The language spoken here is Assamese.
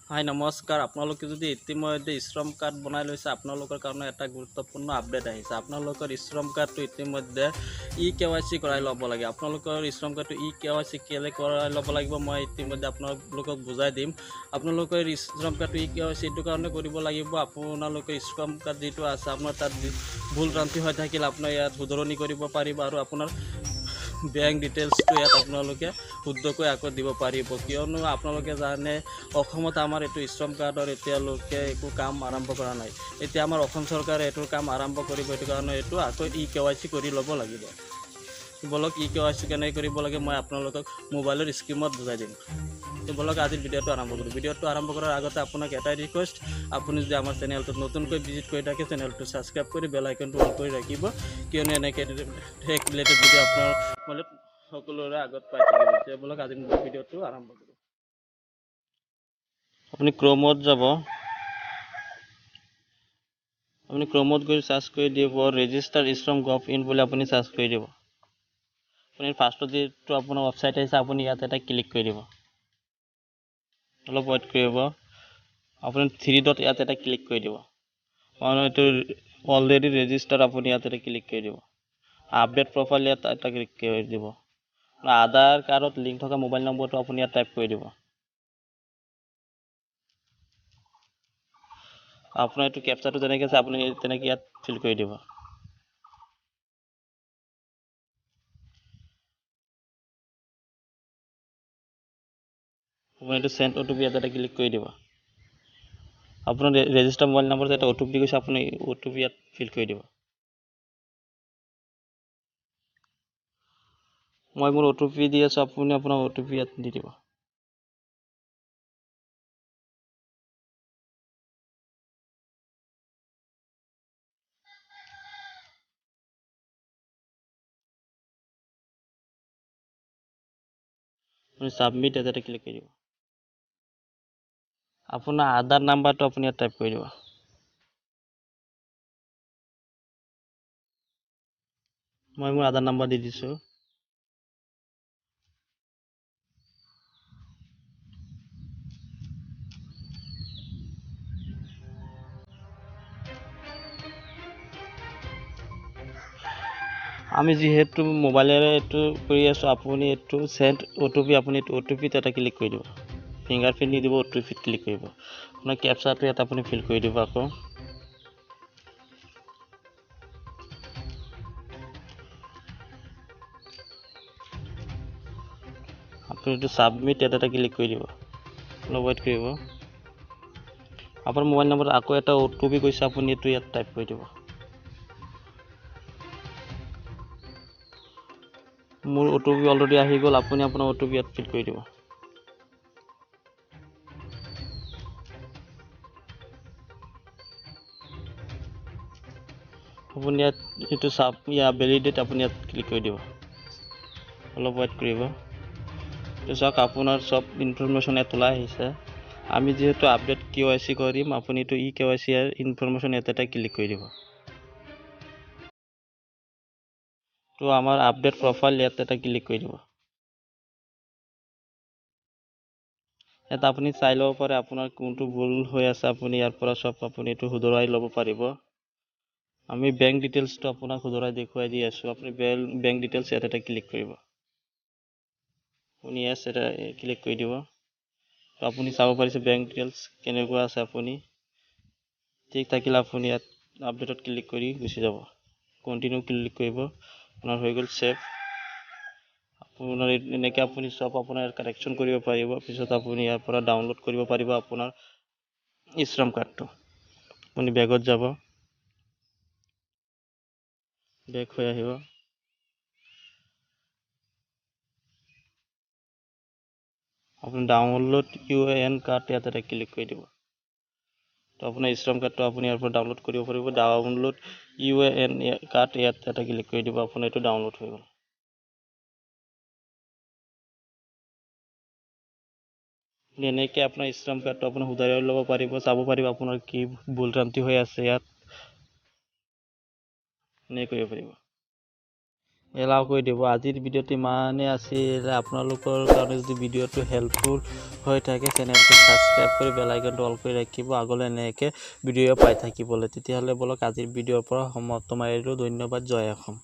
হাই নমস্কাৰ। আপোনালোকে যদি ইতিমধ্যে শ্ৰম কাৰ্ড বনাই লৈছে, আপোনালোকৰ কাৰণে এটা গুৰুত্বপূৰ্ণ আপডেট আহিছে। আপোনালোকৰ শ্ৰম কাৰ্ডটো ইতিমধ্যে KYC কৰাই ল'ব লাগে। আপোনালোকৰ শ্ৰম কাৰ্ডটো KYC কেলৈ কৰাই ল'ব লাগিব মই ইতিমধ্যে আপোনালোকক বুজাই দিম। আপোনালোকৰ শ্ৰম কাৰ্ডটো KYC এইটো কাৰণে কৰিব লাগিব, আপোনালোকৰ শ্ৰম কাৰ্ড যিটো আছে আপোনাৰ তাত ভুল ভ্ৰান্তি হৈ থাকিলে আপোনাৰ ইয়াত শুধৰণি কৰিব পাৰিব আৰু আপোনাৰ বেংক ডিটেইলছটো ইয়াত আপোনালোকে শুদ্ধকৈ আকৌ দিব পাৰিব। কিয়নো আপোনালোকে জানে অসমত আমাৰ এইটো শ্ৰম কাৰ্ডৰ এতিয়ালৈকে একো কাম আৰম্ভ কৰা নাই। এতিয়া আমাৰ অসম চৰকাৰে এইটোৰ কাম আৰম্ভ কৰিব, এইটো কাৰণে এইটো আকৌ KYC কৰি ল'ব লাগিব। বলক KYC কেনেকৈ কৰিব লাগে মই আপোনালোকক মোবাইলৰ স্ক্ৰীণত বুজাই দিম। বলক আজিৰ ভিডিঅ'টো আৰম্ভ কৰোঁ। ভিডিঅ'টো আৰম্ভ কৰাৰ আগতে আপোনাক এটাই ৰিকুৱেষ্ট, আপুনি যদি আমাৰ চেনেলটোত নতুনকৈ ভিজিট কৰি থাকে চেনেলটো ছাবস্ক্ৰাইব কৰি বেল আইকনটো অন কৰি ৰাখিব, কিয়নো এনেকৈ ৰিলেটেড ভিডিঅ' আপোনাৰ সকলোৰে আগত পাই থাকিব। বলক আজিৰ ভিডিঅ'টো আৰম্ভ কৰোঁ। আপুনি ক্ৰমত যাব, আপুনি ক্ৰমত গৈ সাৰ্চ কৰি দিব ৰেজিষ্টাৰ শ্ৰম গভ ইন বুলি আপুনি সাৰ্চ কৰি দিব। আপুনি ফাৰ্ষ্টত যিটো আপোনাৰ ৱেবছাইট আহিছে আপুনি ইয়াত এটা ক্লিক কৰি দিব। অলপ ৱেইট কৰিব। আপুনি 3 ডট ইয়াত এটা ক্লিক কৰি দিব। এইটো অলৰেডি ৰেজিষ্টাৰ আপুনি ইয়াত এটা ক্লিক কৰি দিব। আপডেট প্ৰফাইল ইয়াত এটা ক্লিক কৰি দিব। আধাৰ কাৰ্ডত লিংক থকা মোবাইল নম্বৰটো আপুনি ইয়াত টাইপ কৰি দিব। আপোনাৰ এইটো কেপচাটো যেনেকৈ আছে আপুনি তেনেকৈ ইয়াত ফিল কৰি দিব। আপুনি এইটো চেণ্ড OTP ইয়াত এটা ক্লিক কৰি দিব। আপোনাৰ ৰেজিষ্টাৰ মোবাইল নম্বৰ এটা OTP গৈছে, আপুনি OTP ইয়াত ফিল কৰি দিব। মই মোৰ OTP দি আছোঁ, আপুনি আপোনাৰ OTP ইয়াত দি দিব। আপুনি ছাবমিট ইয়াতে ক্লিক কৰি দিব। আপোনাৰ আধাৰ নাম্বাৰটো আপুনি ইয়াত টাইপ কৰি দিব। মই মোৰ আধাৰ নাম্বাৰ দি দিছোঁ। আমি যিহেতু মোবাইলেৰে এইটো কৰি আছোঁ, আপুনি এইটো চেণ্ড OTP আপুনি এইটো OTPত এটা ক্লিক কৰি দিব। ফিংগাৰ প্ৰিণ্ট দি দিব, OTPত ক্লিক কৰিব। আপোনাৰ কেপচাটো ইয়াত আপুনি ফিল কৰি দিব। আকৌ আপুনি এইটো ছাবমিট ইয়াত এটা ক্লিক কৰি দিব। অলপ ৱেইট কৰিব। আপোনাৰ মোবাইল নম্বৰত আকৌ এটা OTP কৈছে, আপুনি এইটো ইয়াত টাইপ কৰি দিব। মোৰ OTP অলৰেডি আহি গ'ল, আপুনি আপোনাৰ OTP ইয়াত ফিল কৰি দিব। আপুনি ইয়াত এইটো ভেলিডেট আপুনি ইয়াত ক্লিক কৰি দিব। অলপ ৱেইট কৰিব। চাওক আপোনাৰ চব ইনফৰমেশ্যন ইয়াত ওলাই আহিছে। আমি যিহেতু আপডেট KYC কৰিম, আপুনি এইটো KYC ইনফৰমেশ্যন ইয়াত এটা ক্লিক কৰি দিব। তো আমাৰ আপডেট প্ৰফাইল ইয়াত এটা ক্লিক কৰি দিব। ইয়াত আপুনি চাই ল'ব পাৰে আপোনাৰ কোনটো ভুল হৈ আছে, আপুনি ইয়াৰ পৰা চব আপুনি এইটো শুধৰাই ল'ব পাৰিব। আমি বেংক ডিটেইলছটো আপোনাক শুধৰাই দেখুৱাই দি আছোঁ। আপুনি বেংক ডিটেইলছ ইয়াত এটা ক্লিক কৰিব। আপুনি ইয়াত এটা ক্লিক কৰি দিব। আপুনি চাব পাৰিছে বেংক ডিটেইলছ কেনেকুৱা আছে। আপুনি ঠিক থাকিলে আপুনি ইয়াত আপডেটত ক্লিক কৰি গুচি যাব। কণ্টিনিউ ক্লিক কৰিব। আপোনাৰ হৈ গ'ল ছেভ। আপোনাৰ এনেকৈ আপুনি চব আপোনাৰ কাৰেকশ্যন কৰিব পাৰিব। পিছত আপুনি ইয়াৰ পৰা ডাউনলোড কৰিব পাৰিব আপোনাৰ শ্ৰম কাৰ্ডটো। আপুনি বেগত যাব, বেগ হৈ আহিব। আপুনি ডাউনলোড UAN কাৰ্ড ইয়াত এটা ক্লিক কৰি দিব। তো আপোনাৰ শ্ৰম কাৰ্ডটো আপুনি ইয়াৰ পৰা ডাউনলোড কৰিব পাৰিব। ডাউনলোড UAN কাৰ্ড ইয়াত এটা ক্লিক কৰি দিব। আপোনাৰ এইটো ডাউনলোড হৈ গ'ল। এনেকৈ আপোনাৰ শ্ৰম কাৰ্ডটো আপুনি শুধৰাই ল'ব পাৰিব, চাব পাৰিব আপোনাৰ কি ভুল ভ্ৰান্তি হৈ আছে। ইয়াত এনেকৈ কৰিব পাৰিব। এলাও কৰি দিব। আজিৰ ভিডিঅ'টো ইমানেই আছিল। আপোনালোকৰ কাৰণে যদি ভিডিঅ'টো হেল্পফুল হৈ থাকে চেনেলটো ছাবস্ক্ৰাইব কৰি বেল আইকনটো অল কৰি ৰাখিব আগলৈ এনেকৈ ভিডিঅ' পাই থাকিবলৈ। তেতিয়াহ'লে বলক আজিৰ ভিডিঅ'ৰ পৰা সমাপ্ত মাৰিলোঁ। ধন্যবাদ। জয় অসম।